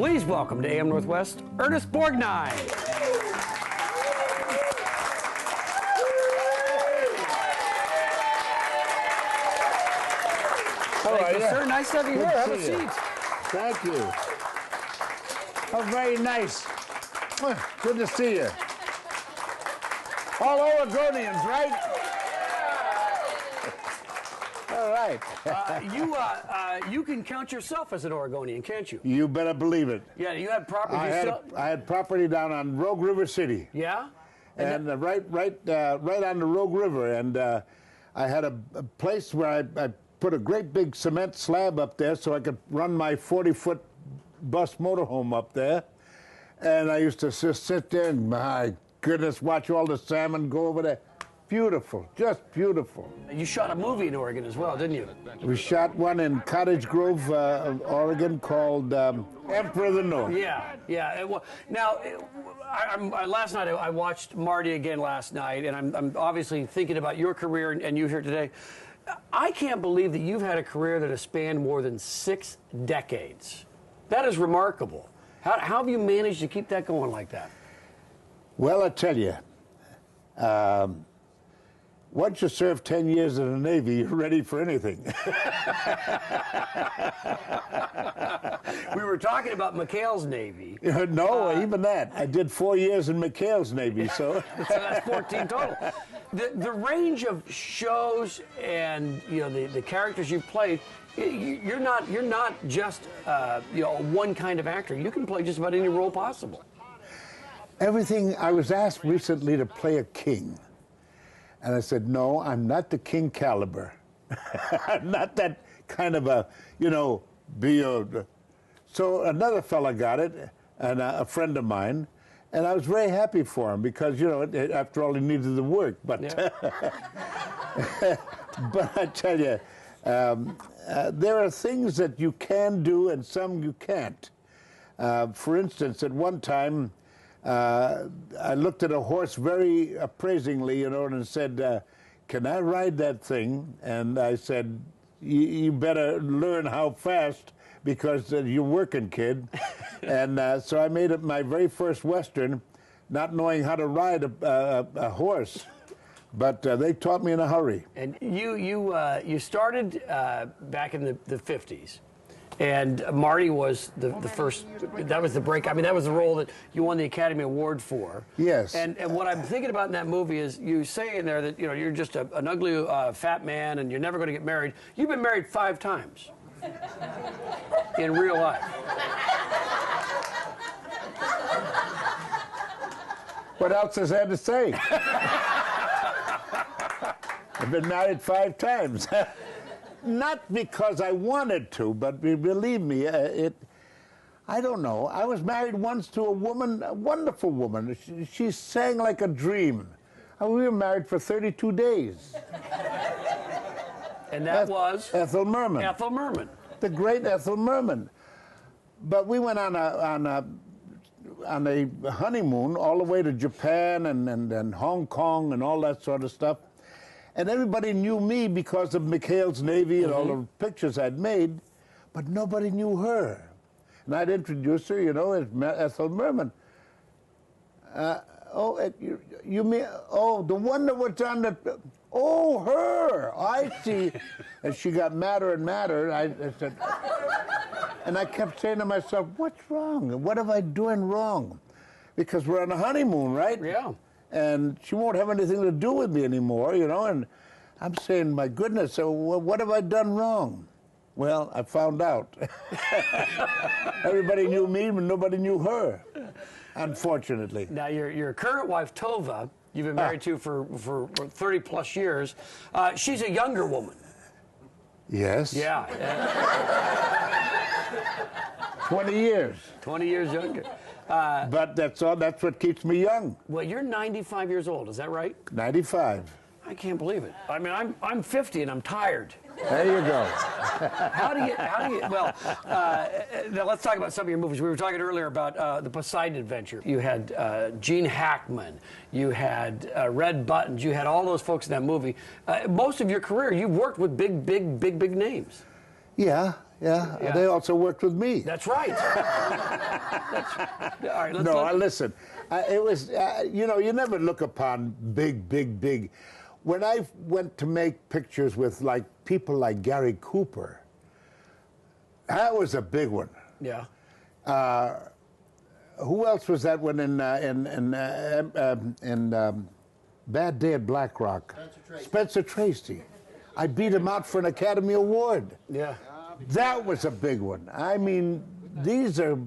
Please welcome to AM Northwest, Ernest Borgnine. Thank you, sir. Nice to have you here. Have a seat. Thank you. Oh, very nice. Good to see you. All Oregonians, right? All right. You can count yourself as an Oregonian, can't you? You better believe it. Yeah, you had property. I had property down on Rogue River City. Yeah? And right on the Rogue River. And I had a place where I put a great big cement slab up there so I could run my 40-foot bus motorhome up there. And I used to just sit there and, my goodness, watch all the salmon go over there. Beautiful, just beautiful. You shot a movie in Oregon as well, didn't you? We shot one in Cottage Grove, Oregon, called Emperor of the North. Yeah. Well, now, last night I watched Marty again last night, and I'm obviously thinking about your career and you here today. I can't believe that you've had a career that has spanned more than 6 decades. That is remarkable. How have you managed to keep that going like that? Well, I tell you, once you serve 10 years in the Navy, you're ready for anything. We were talking about McHale's Navy. No, even that. I did 4 years in McHale's Navy, so. So that's 14 total. The range of shows and the characters you've played, you're not just one kind of actor. You can play just about any role possible. Everything. I was asked recently to play a king. And I said, no, I'm not the king caliber. I'm not that kind of a, So another fella got it, and a friend of mine, and I was very happy for him because, after all, he needed the work. But, yeah. But I tell you, there are things that you can do and some you can't. For instance, at one time, I looked at a horse very appraisingly, and said, can I ride that thing? And I said, you better learn how fast because you're working, kid. And so I made it my very first Western, not knowing how to ride a horse. But they taught me in a hurry. And you started back in the 50s. And Marty was the first, that was the break. I mean, that was the role that you won the Academy Award for. Yes. And what I'm thinking about in that movie is you say in there that, you're just an ugly fat man and you're never going to get married. You've been married 5 times in real life. What else is there to say? I've been married 5 times. Not because I wanted to, but believe me, I don't know. I was married once to a woman, a wonderful woman. She sang like a dream. We were married for 32 days. And that was? Ethel Merman. Ethel Merman. The great Ethel Merman. But we went on a honeymoon all the way to Japan and Hong Kong and all that sort of stuff. And everybody knew me because of McHale's Navy and all the pictures I'd made, but nobody knew her. And I'd introduce her, as Ethel Merman. You mean, the one that was on the, her, I see. And she got madder and madder. I said, and I kept saying to myself, what's wrong? What am I doing wrong? Because we're on a honeymoon, right? Yeah. And she won't have anything to do with me anymore, and I'm saying, my goodness, so what have I done wrong? Well, I found out. Everybody knew me, but nobody knew her, unfortunately. Now, your current wife, Tova, you've been married to for 30-plus years. She's a younger woman. Yes. Yeah. 20 years. 20 years younger. But that's all. That's what keeps me young. Well, you're 95 years old. Is that right? 95. I can't believe it. I mean, I'm 50 and I'm tired. There you go. How do you? Well, now let's talk about some of your movies. We were talking earlier about the Poseidon Adventure. You had Gene Hackman. You had Red Buttons. You had all those folks in that movie. Most of your career, you've worked with big names. Yeah. Yeah, Yeah. they also worked with me. That's right. All right, Listen, it was, you know, you never look upon big. When I went to make pictures with like people like Gary Cooper, that was a big one. Yeah. Who else was that one in Bad Day at Black Rock? Spencer Tracy. I beat him out for an Academy Award. Yeah. That was a big one. I mean, these are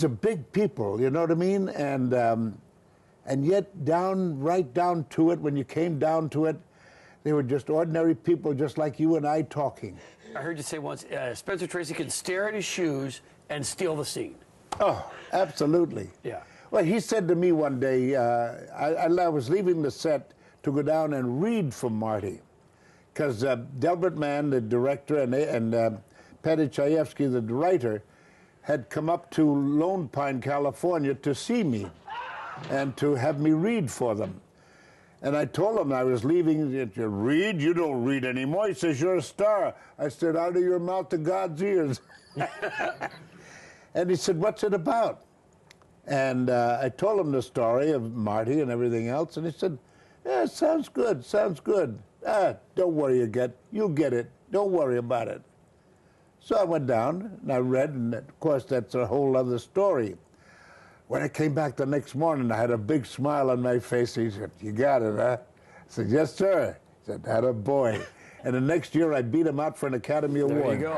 big people, you know what I mean? And yet right down to it, when you came down to it, they were just ordinary people just like you and I talking. I heard you say once, Spencer Tracy can stare at his shoes and steal the scene. Oh, absolutely. Yeah. Well, he said to me one day, I was leaving the set to go down and read for Marty, because Delbert Mann, the director, and Patty Chayefsky, the writer, had come up to Lone Pine, California to see me and to have me read for them. And I told him I was leaving. You read? You don't read anymore. He says, you're a star. I said, out of your mouth to God's ears. And he said, what's it about? And I told him the story of Marty and everything else, and he said, yeah, sounds good, sounds good. Don't worry, you'll get it. Don't worry about it. So I went down, and I read, and of course, that's a whole other story. When I came back the next morning, I had a big smile on my face. He said, you got it, huh? I said, yes, sir. He said, that a boy. And the next year, I beat him out for an Academy Award. There you go.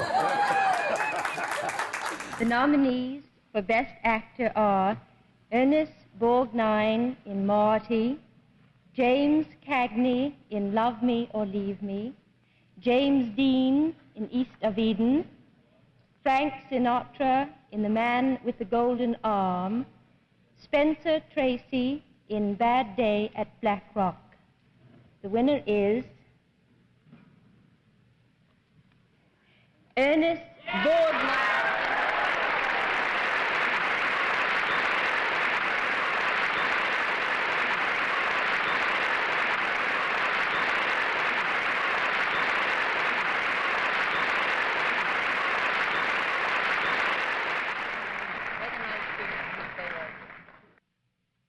The nominees for Best Actor are Ernest Borgnine in Marty, James Cagney in Love Me or Leave Me, James Dean in East of Eden, Frank Sinatra in The Man with the Golden Arm, Spencer Tracy in Bad Day at Black Rock. The winner is Ernest Borgnine.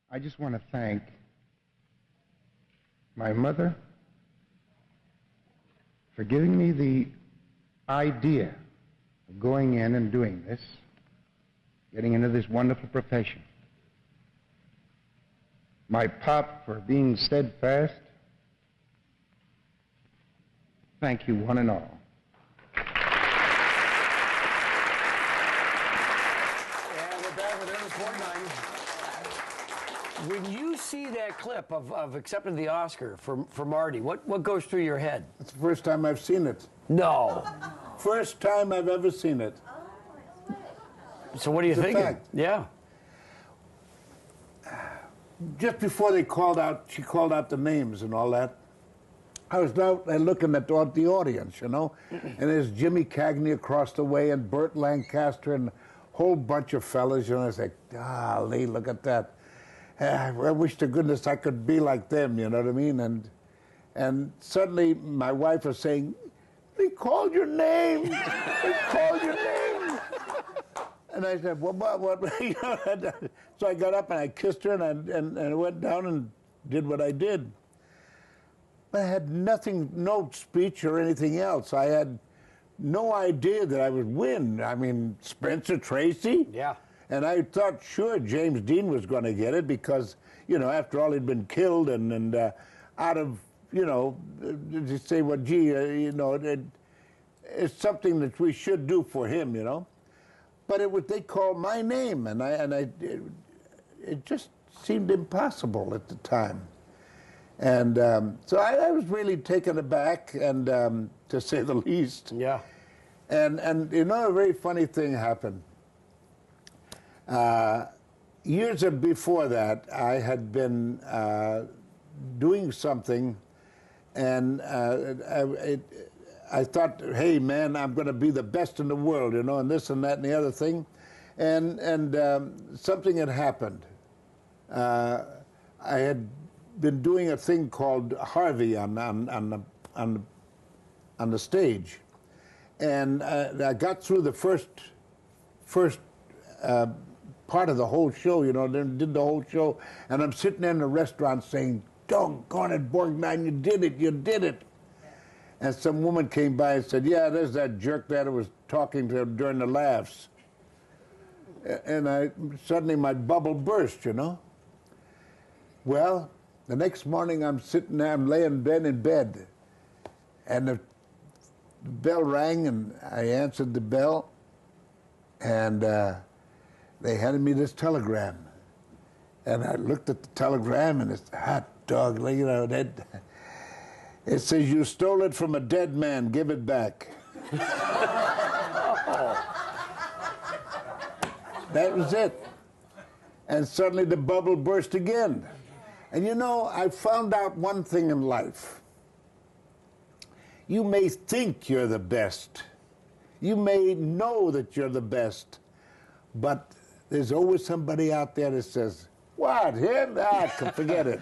I just want to thank my mother for giving me the idea of going in and doing this, getting into this wonderful profession. My pop for being steadfast. Thank you, one and all. And we're back with Ernest Borgnine. When you see that clip of accepting the Oscar for Marty, what goes through your head? It's the first time I've seen it. No. First time I've ever seen it. So what do you It's a think? fact. Yeah. Just before she called out the names and all that, I was out and looking at the audience, you know, and there's Jimmy Cagney across the way and Burt Lancaster and a whole bunch of fellas, you know. I was like, golly, look at that. I wish to goodness I could be like them, you know what I mean? And suddenly my wife was saying, they called your name. They called your name. And I said, what? So I got up and I kissed her and I went down and did what I did. But I had nothing, no speech or anything else. I had no idea that I would win. I mean, Spencer Tracy? Yeah. And I thought, sure, James Dean was going to get it because, you know, after all, he'd been killed and out of, you know, to say, well, gee, you know, it's something that we should do for him, you know. But they called my name, and it just seemed impossible at the time. And so I was really taken aback, and to say the least. Yeah. And you know, a very funny thing happened. Years before that, I had been doing something, and I thought, hey, man, I'm going to be the best in the world, you know, and this and that and the other thing. And something had happened. I had been doing a thing called Harvey on the stage. And I got through the first part of the whole show, you know, then did the whole show, and I'm sitting there in the restaurant saying, doggone it, Borgnine, you did it, you did it. And some woman came by and said, yeah, there's that jerk that I was talking to during the laughs. And suddenly my bubble burst, you know. Well, the next morning I'm sitting there, I'm laying in bed, and the bell rang, and I answered the bell, and they handed me this telegram. And I looked at the telegram, and it's hot dog, you know, it says, you stole it from a dead man, give it back. That was it. And suddenly the bubble burst again. And you know, I found out one thing in life. You may think you're the best. You may know that you're the best. But there's always somebody out there that says, what, him? Ah, forget it.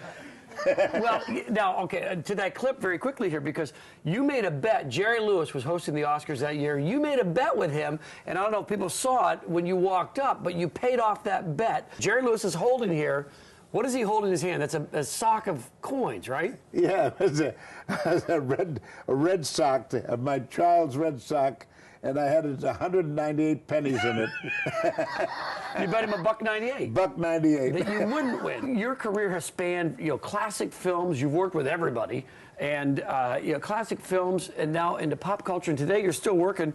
Well, now, okay, to that clip very quickly here, because you made a bet. Jerry Lewis was hosting the Oscars that year. You made a bet with him, and I don't know if people saw it when you walked up, but you paid off that bet. Jerry Lewis is holding here. What does he hold in his hand? That's a sock of coins, right? Yeah, it was a red sock, my child's red sock, and I had 198 pennies in it. You bet him $1.98. $1.98. That you wouldn't win. Your career has spanned, you know, classic films. You've worked with everybody, and you know, classic films, and now into pop culture. And today, you're still working.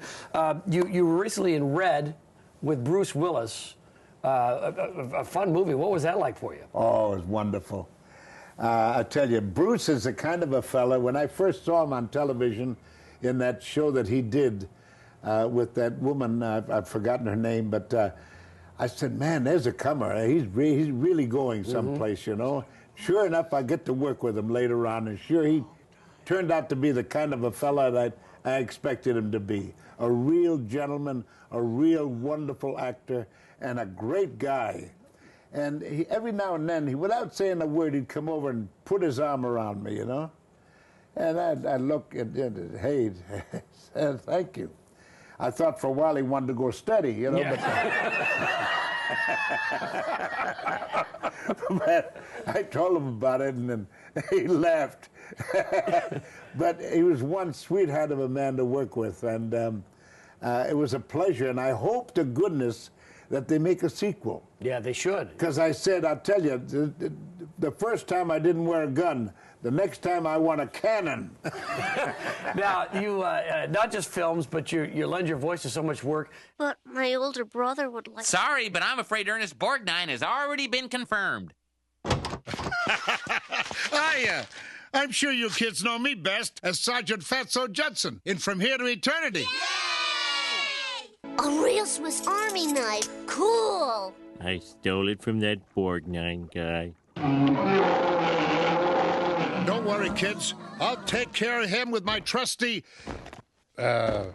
You were recently in Red with Bruce Willis. A fun movie. What was that like for you? Oh, it was wonderful. I tell you, Bruce is a kind of a fella. When I first saw him on television in that show that he did with that woman, I've forgotten her name, but I said, man, there's a comer. He's really going someplace, you know. Sure enough, I get to work with him later on, and sure, he turned out to be the kind of a fella that I expected him to be. A real gentleman, a real wonderful actor, and a great guy. And every now and then, without saying a word, he'd come over and put his arm around me, you know. And I'd look at hey, thank you. I thought for a while he wanted to go steady, you know. Yeah. But I told him about it, and then he laughed. But he was one sweetheart of a man to work with, and it was a pleasure. And I hope to goodness that they make a sequel. Yeah, they should. Because I said, I'll tell you, the first time I didn't wear a gun. The next time I want a cannon. Now, you, not just films, but you lend your voice to so much work. But my older brother would like... Sorry, but I'm afraid Ernest Borgnine has already been confirmed. Hiya. I'm sure you kids know me best as Sergeant Fatso Judson in From Here to Eternity. Yay! A real Swiss Army knife. Cool. I stole it from that Borgnine guy. Don't worry, kids. I'll take care of him with my trusty... But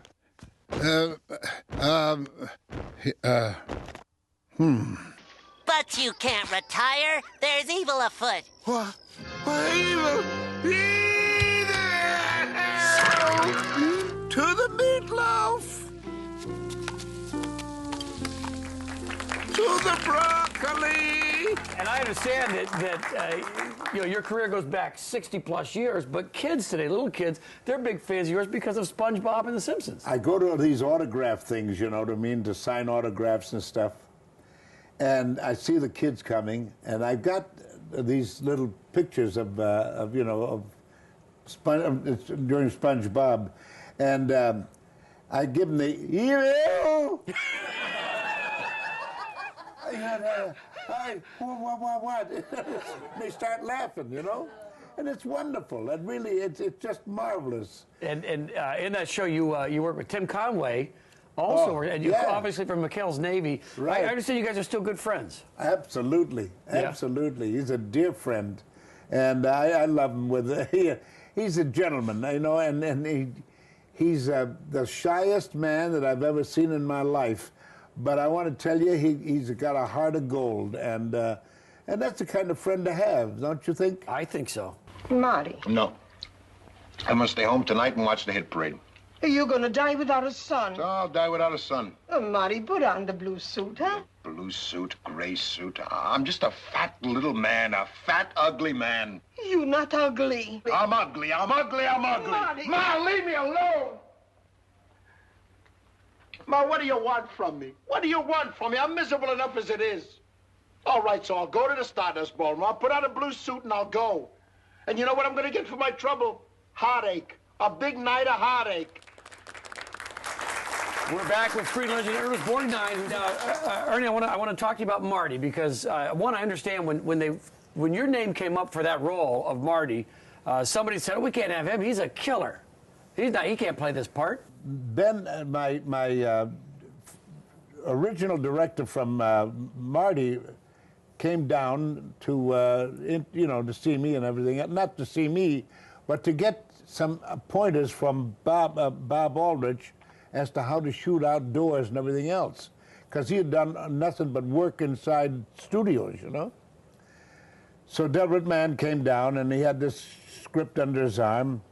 you can't retire. There's evil afoot. What? Evil? To the meatloaf! To the broccoli! And I understand that you know, your career goes back 60-plus years, but kids today, little kids, they're big fans of yours because of SpongeBob and The Simpsons. I go to these autograph things, you know what I mean, to sign autographs and stuff. And I see the kids coming, and I've got these little pictures of you know, during SpongeBob, and I give them the evil. What? They start laughing, you know, and it's wonderful. And really, it's just marvelous. And in that show, you work with Tim Conway, also, and you're obviously from McHale's Navy. Right. I understand you guys are still good friends. Absolutely, absolutely. Yeah. He's a dear friend, and I love him. He's a gentleman, you know, and he's the shyest man that I've ever seen in my life. But I want to tell you, he's got a heart of gold, and that's the kind of friend to have, don't you think? I think so. Marty. No. I'm going to stay home tonight and watch the hit parade. Are you gonna die without a son? So I'll die without a son. Oh, Marty, put on the blue suit, huh? Blue suit, gray suit. I'm just a fat little man, a fat, ugly man. You not ugly. I'm ugly, I'm ugly, I'm ugly. Marty. Ma, leave me alone. Ma, what do you want from me? What do you want from me? I'm miserable enough as it is. All right, so I'll go to the Stardust Ballroom. I'll put on a blue suit and I'll go. And you know what I'm going to get for my trouble? Heartache. A big night of heartache. We're back with screen legend Ernest Borgnine. Ernie, I want to talk to you about Marty because one, I understand when your name came up for that role of Marty, somebody said, we can't have him. He's a killer. He can't play this part. Ben, my original director from Marty came down to to see me and everything. Not to see me, but to get some pointers from Bob Aldrich as to how to shoot outdoors and everything else, because he had done nothing but work inside studios, you know. So Delbert Mann came down and he had this script under his arm.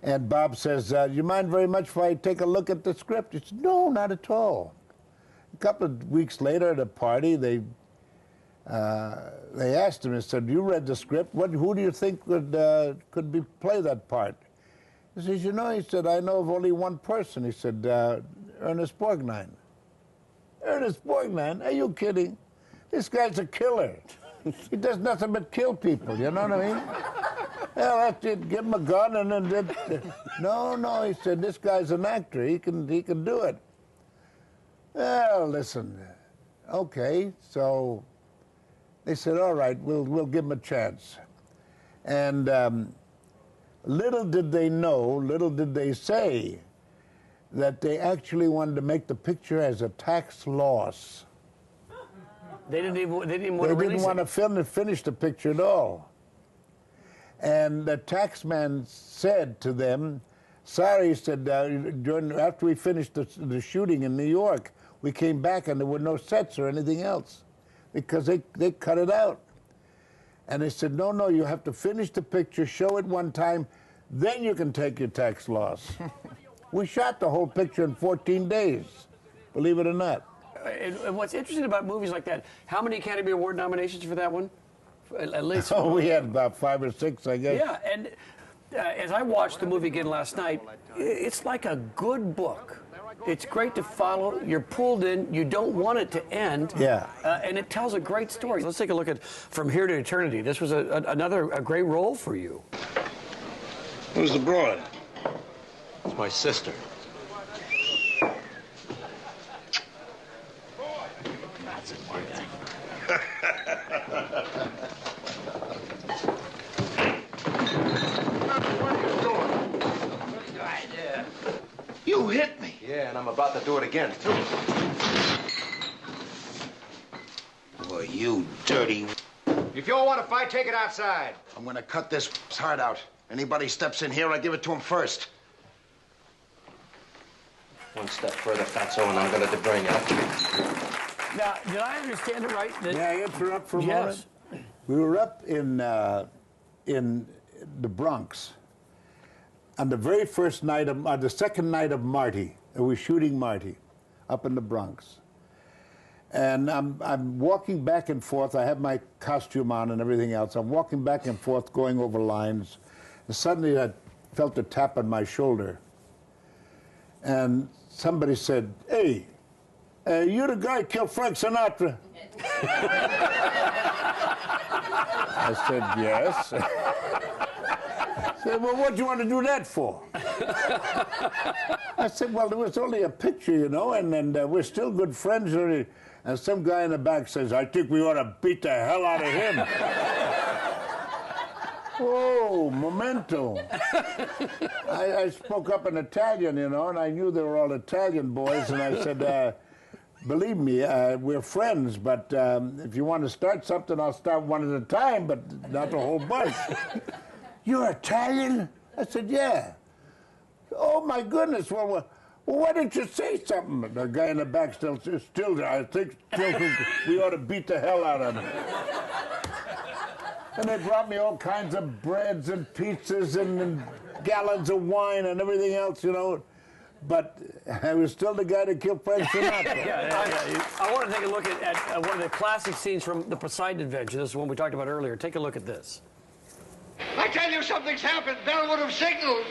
And Bob says, "Do you mind very much if I take a look at the script?" He said, "No, not at all." A couple of weeks later at a party, they asked him, they said, "You read the script. Who do you think could play that part?" He says, "You know," he said, "I know of only one person." He said, "Ernest Borgnine." Ernest Borgnine? Are you kidding? This guy's a killer. He does nothing but kill people, you know what I mean? Well, that's it. Give him a gun and then no, he said, "This guy's an actor. He can do it." Well, listen, okay, so they said, "All right, we'll give him a chance." And little did they know, little did they say, that they actually wanted to make the picture as a tax loss. They didn't want to They release didn't want to finish the picture at all. And the taxman said to them, "Sorry," he said, after we finished the shooting in New York, we came back and there were no sets or anything else because they cut it out." And they said, no, you have to finish the picture, show it one time, then you can take your tax loss. We shot the whole picture in 14 days, believe it or not. And what's interesting about movies like that, how many Academy Award nominations for that one? At least. Oh, we had about 5 or 6, I guess. Yeah, and as I watched the movie again last night, it's like a good book. It's great to follow. You're pulled in. You don't want it to end. Yeah. And it tells a great story. Let's take a look at From Here to Eternity. This was another great role for you. Who's the broad? It's my sister. That's a word. You hit me. Yeah, and I'm about to do it again, too. Boy, you dirty... If you all want to fight, take it outside. I'm gonna cut this heart out. Anybody steps in here, I give it to him first. One step further, Fatso, and I'm gonna deburn you. Now, did I understand it right? May I interrupt for a Yes. moment? We were up in the Bronx on the very first night of, the second night of Marty. And we're shooting Marty up in the Bronx. And I'm walking back and forth. I have my costume on and everything else. I'm walking back and forth, going over lines. And suddenly I felt a tap on my shoulder. And somebody said, "Hey, you're the guy who killed Frank Sinatra." I said, "Yes." I said, "Well, what'd you want to do that for?" I said, "Well, there was only a picture, you know, and we're still good friends." And some guy in the back says, "I think we ought to beat the hell out of him." Oh, memento. I spoke up in Italian, you know, and I knew they were all Italian boys, and I said, "Believe me, we're friends, but if you want to start something, I'll start one at a time, but not a whole bunch." "You're Italian?" I said, "Yeah." "Oh, my goodness, well, why didn't you say something?" The guy in the back still I think we ought to beat the hell out of him. And they brought me all kinds of breads and pizzas and gallons of wine and everything else, you know. But I was still the guy that killed Frank Sinatra. I want to take a look at one of the classic scenes from the Poseidon Adventure. This is one we talked about earlier. Take a look at this. I tell you, something's happened. Bell would have signaled.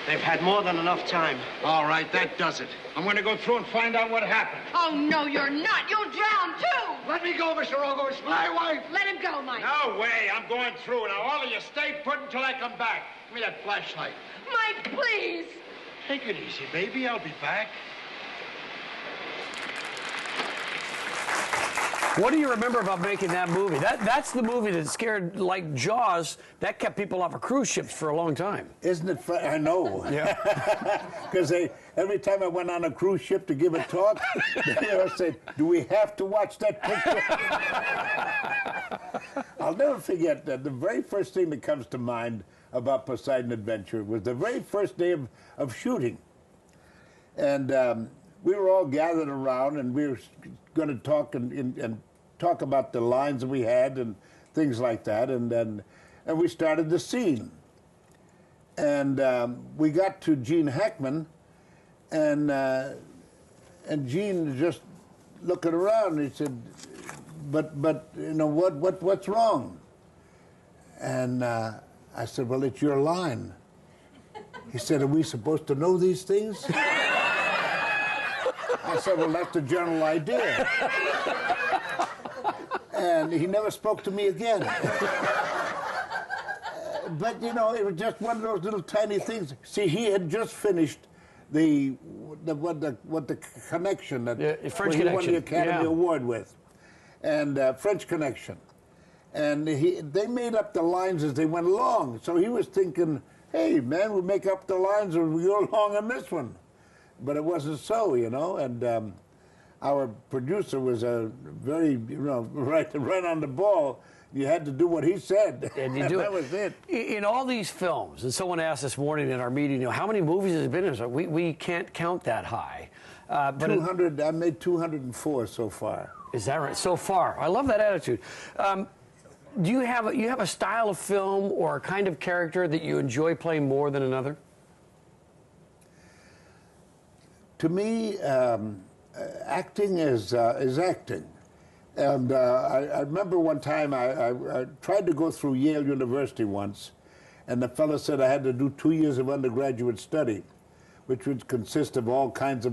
They've had more than enough time. All right, that does it. I'm going to go through and find out what happened. Oh, no, you're not. You'll drown, too. Let me go, Mr. Ogo. It's my wife. Let him go, Mike. No way. I'm going through. Now, all of you stay put until I come back. Give me that flashlight. Mike, please. Take it easy, baby. I'll be back. What do you remember about making that movie? That's the movie that scared, like Jaws, that kept people off of cruise ships for a long time. Isn't it fun? I know. Yeah. Because every time I went on a cruise ship to give a talk, they would say, do we have to watch that picture? I'll never forget that the very first thing that comes to mind about Poseidon Adventure was the very first day of shooting. And we were all gathered around, and we were going to talk and talk about the lines that we had and things like that. And we started the scene. And we got to Gene Hackman, and Gene just looking around. And he said, "But you know what's wrong?" And I said, "Well, it's your line." He said, "Are we supposed to know these things?" I said, "Well, that's the general idea." And he never spoke to me again. But, you know, it was just one of those little tiny things. See, he had just finished the Connection that French he won the Connection. Academy Award with, and French Connection. And they made up the lines as they went along. So he was thinking, hey, man, we'll make up the lines as we go along on this one. But it wasn't so, you know. And our producer was a very, you know, right on the ball. You had to do what he said. And you do that it. was it. In all these films, and someone asked this morning in our meeting, you know, how many movies has it been in? So we can't count that high. But 200, I made 204 so far. Is that right? So far. I love that attitude. Do you have a style of film or a kind of character that you enjoy playing more than another? To me, acting is acting. And I remember one time I tried to go through Yale University once, and the fellow said I had to do 2 years of undergraduate study, which would consist of all kinds of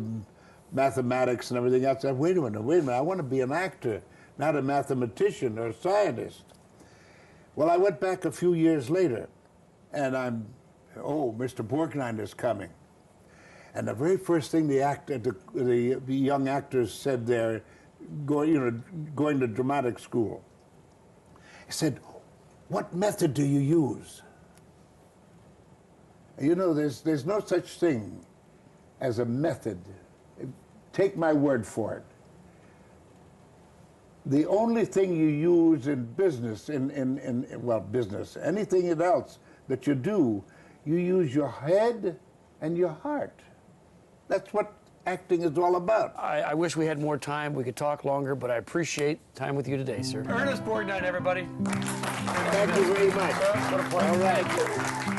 mathematics and everything else. I said, wait a minute, I want to be an actor, not a mathematician or a scientist. Well, I went back a few years later, and Mr. Borgnine is coming. And the very first thing the young actors said there, going to dramatic school, he said, what method do you use? You know, there's no such thing as a method. Take my word for it. The only thing you use in business, business, anything else that you do, you use your head and your heart. That's what acting is all about. I wish we had more time. We could talk longer, but I appreciate time with you today, sir. Ernest Borgnine, everybody. Thank you very much. What a pleasure. All right.